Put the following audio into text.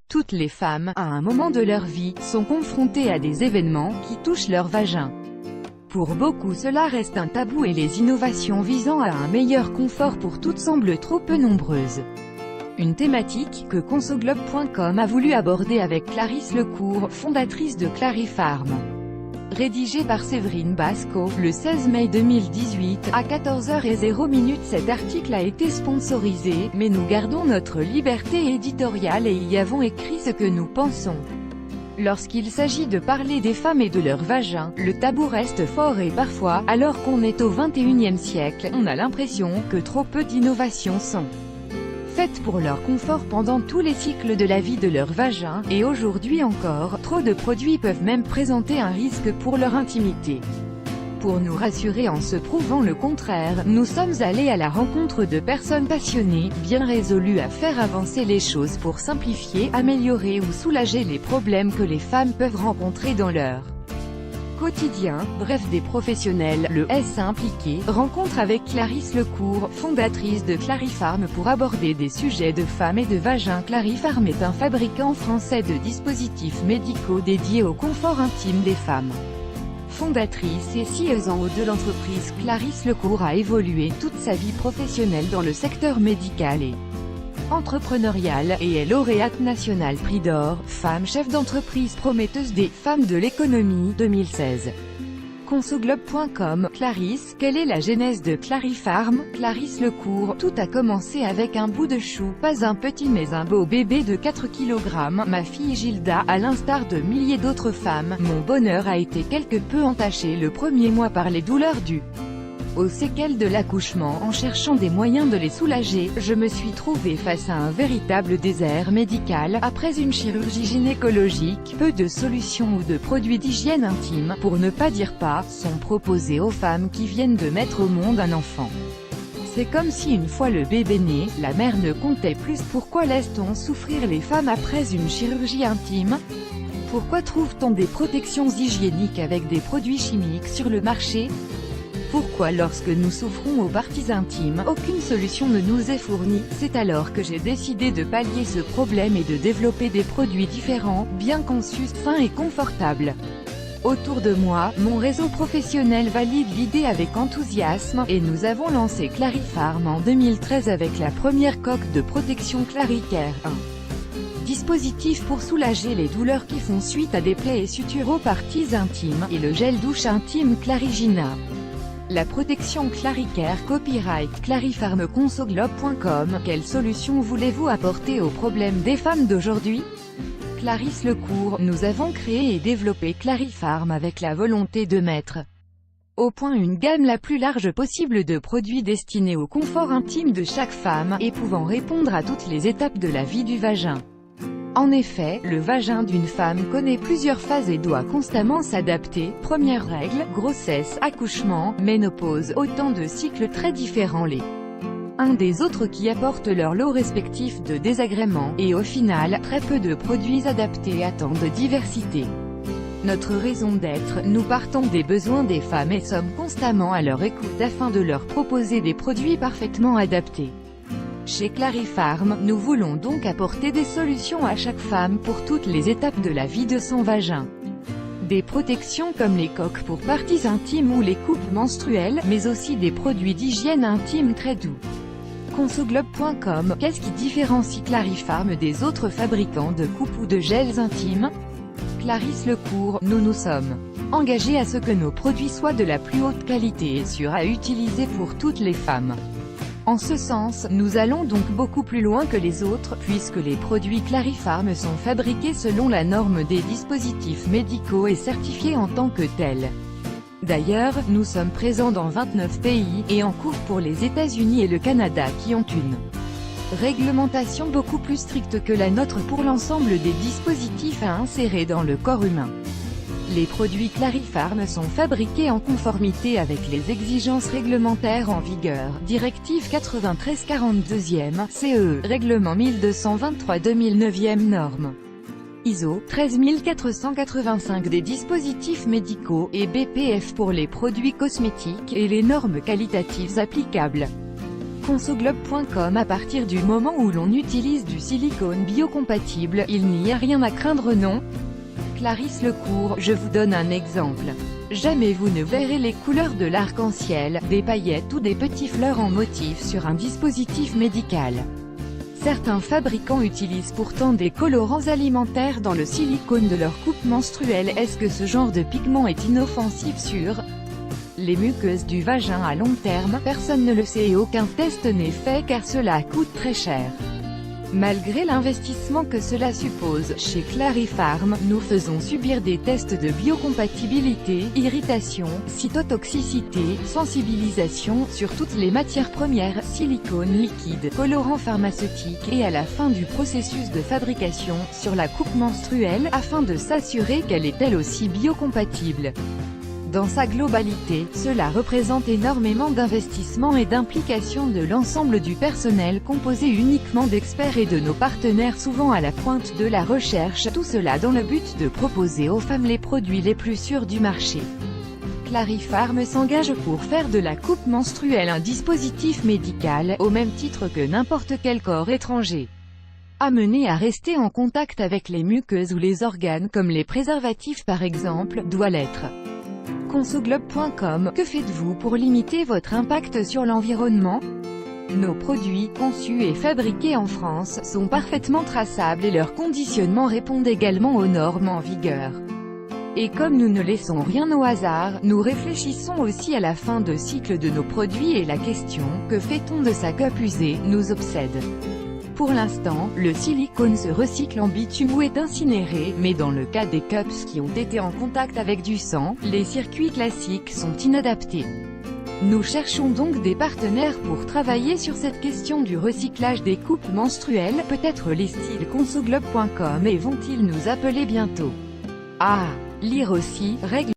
Toutes les femmes, à un moment de leur vie, sont confrontées à des événements qui touchent leur vagin. Pour beaucoup cela reste un tabou et les innovations visant à un meilleur confort pour toutes semblent trop peu nombreuses. Une thématique que Consoglobe.com a voulu aborder avec Clarisse Lecourt, fondatrice de Clarifarm. Rédigé par Séverine Basco, le 16 mai 2018, à 14h00, cet article a été sponsorisé, mais nous gardons notre liberté éditoriale et y avons écrit ce que nous pensons. Lorsqu'il s'agit de parler des femmes et de leur vagin, le tabou reste fort et parfois, alors qu'on est au XXIe siècle, on a l'impression que trop peu d'innovations sont faites pour leur confort pendant tous les cycles de la vie de leur vagin, et aujourd'hui encore, trop de produits peuvent même présenter un risque pour leur intimité. Pour nous rassurer en se prouvant le contraire, nous sommes allés à la rencontre de personnes passionnées, bien résolues à faire avancer les choses pour simplifier, améliorer ou soulager les problèmes que les femmes peuvent rencontrer dans leur quotidien, bref des professionnels, le S impliqué, rencontre avec Clarisse Lecourt, fondatrice de Clarifarm pour aborder des sujets de femmes et de vagin. Clarifarm est un fabricant français de dispositifs médicaux dédiés au confort intime des femmes. Fondatrice et CEO de l'entreprise, Clarisse Lecourt a évolué toute sa vie professionnelle dans le secteur médical et entrepreneurial, et est lauréate nationale Prix d'Or, femme chef d'entreprise prometteuse des femmes de l'économie 2016. Consoglobe.com, Clarisse, quelle est la genèse de Clarifarm? Clarisse Lecourt, tout a commencé avec un bout de chou, pas un petit mais un beau bébé de 4 kg, ma fille Gilda, à l'instar de milliers d'autres femmes, mon bonheur a été quelque peu entaché le premier mois par les douleurs dues aux séquelles de l'accouchement. En cherchant des moyens de les soulager, je me suis trouvée face à un véritable désert médical. Après une chirurgie gynécologique, peu de solutions ou de produits d'hygiène intime, pour ne pas dire pas, sont proposés aux femmes qui viennent de mettre au monde un enfant. C'est comme si une fois le bébé né, la mère ne comptait plus. Pourquoi laisse-t-on souffrir les femmes après une chirurgie intime? Pourquoi trouve-t-on des protections hygiéniques avec des produits chimiques sur le marché? Pourquoi lorsque nous souffrons aux parties intimes, aucune solution ne nous est fournie? C'est alors que j'ai décidé de pallier ce problème et de développer des produits différents, bien conçus, sains et confortables. Autour de moi, mon réseau professionnel valide l'idée avec enthousiasme, et nous avons lancé Clarifarm en 2013 avec la première coque de protection Claricare 1. Dispositif pour soulager les douleurs qui font suite à des plaies et sutures aux parties intimes, et le gel douche intime Clarigina. La protection Claricare. Copyright Clarifarm. Consoglobe.com. Quelle solution voulez-vous apporter aux problèmes des femmes d'aujourd'hui? Clarisse Lecourt. Nous avons créé et développé Clarifarm avec la volonté de mettre au point une gamme la plus large possible de produits destinés au confort intime de chaque femme, et pouvant répondre à toutes les étapes de la vie du vagin. En effet, le vagin d'une femme connaît plusieurs phases et doit constamment s'adapter. Première règle, grossesse, accouchement, ménopause, autant de cycles très différents les uns des autres qui apportent leur lot respectif de désagréments, et au final, très peu de produits adaptés à tant de diversité. Notre raison d'être, nous partons des besoins des femmes et sommes constamment à leur écoute afin de leur proposer des produits parfaitement adaptés. Chez Clarifarm, nous voulons donc apporter des solutions à chaque femme pour toutes les étapes de la vie de son vagin. Des protections comme les coques pour parties intimes ou les coupes menstruelles, mais aussi des produits d'hygiène intime très doux. Consoglobe.com. Qu'est-ce qui différencie Clarifarm des autres fabricants de coupes ou de gels intimes? Clarisse Lecourt. Nous sommes engagés à ce que nos produits soient de la plus haute qualité et sûrs à utiliser pour toutes les femmes. En ce sens, nous allons donc beaucoup plus loin que les autres, puisque les produits Clarifarm sont fabriqués selon la norme des dispositifs médicaux et certifiés en tant que tels. D'ailleurs, nous sommes présents dans 29 pays, et en cours pour les États-Unis et le Canada qui ont une réglementation beaucoup plus stricte que la nôtre pour l'ensemble des dispositifs à insérer dans le corps humain. Les produits Clarifarm sont fabriqués en conformité avec les exigences réglementaires en vigueur. Directive 9342e, CE, Règlement 1223/2009e norme. ISO 13485 des dispositifs médicaux, et BPF pour les produits cosmétiques, et les normes qualitatives applicables. Consoglobe.com. À partir du moment où l'on utilise du silicone biocompatible, il n'y a rien à craindre, non? Clarisse Lecourt. Je vous donne un exemple. Jamais vous ne verrez les couleurs de l'arc-en-ciel, des paillettes ou des petits fleurs en motif sur un dispositif médical. Certains fabricants utilisent pourtant des colorants alimentaires dans le silicone de leur coupe menstruelle. Est-ce que ce genre de pigment est inoffensif sur les muqueuses du vagin à long terme? Personne ne le sait et aucun test n'est fait car cela coûte très cher. Malgré l'investissement que cela suppose, chez Clarifarm, nous faisons subir des tests de biocompatibilité, irritation, cytotoxicité, sensibilisation, sur toutes les matières premières, silicone liquide, colorants pharmaceutiques, et à la fin du processus de fabrication, sur la coupe menstruelle, afin de s'assurer qu'elle est elle aussi biocompatible. Dans sa globalité, cela représente énormément d'investissement et d'implication de l'ensemble du personnel composé uniquement d'experts et de nos partenaires souvent à la pointe de la recherche, tout cela dans le but de proposer aux femmes les produits les plus sûrs du marché. Clarifarm s'engage pour faire de la coupe menstruelle un dispositif médical, au même titre que n'importe quel corps étranger. Amené à rester en contact avec les muqueuses ou les organes comme les préservatifs par exemple, doit l'être. Consoglobe.com. Que faites-vous pour limiter votre impact sur l'environnement? Nos produits, conçus et fabriqués en France, sont parfaitement traçables et leur conditionnement répond également aux normes en vigueur. Et comme nous ne laissons rien au hasard, nous réfléchissons aussi à la fin de cycle de nos produits et la question « Que fait-on de sa cup usée ?» nous obsède. Pour l'instant, le silicone se recycle en bitume ou est incinéré, mais dans le cas des cups qui ont été en contact avec du sang, les circuits classiques sont inadaptés. Nous cherchons donc des partenaires pour travailler sur cette question du recyclage des coupes menstruelles. Peut-être les styles Consoglobe.com et vont-ils nous appeler bientôt? Ah! Lire aussi, règles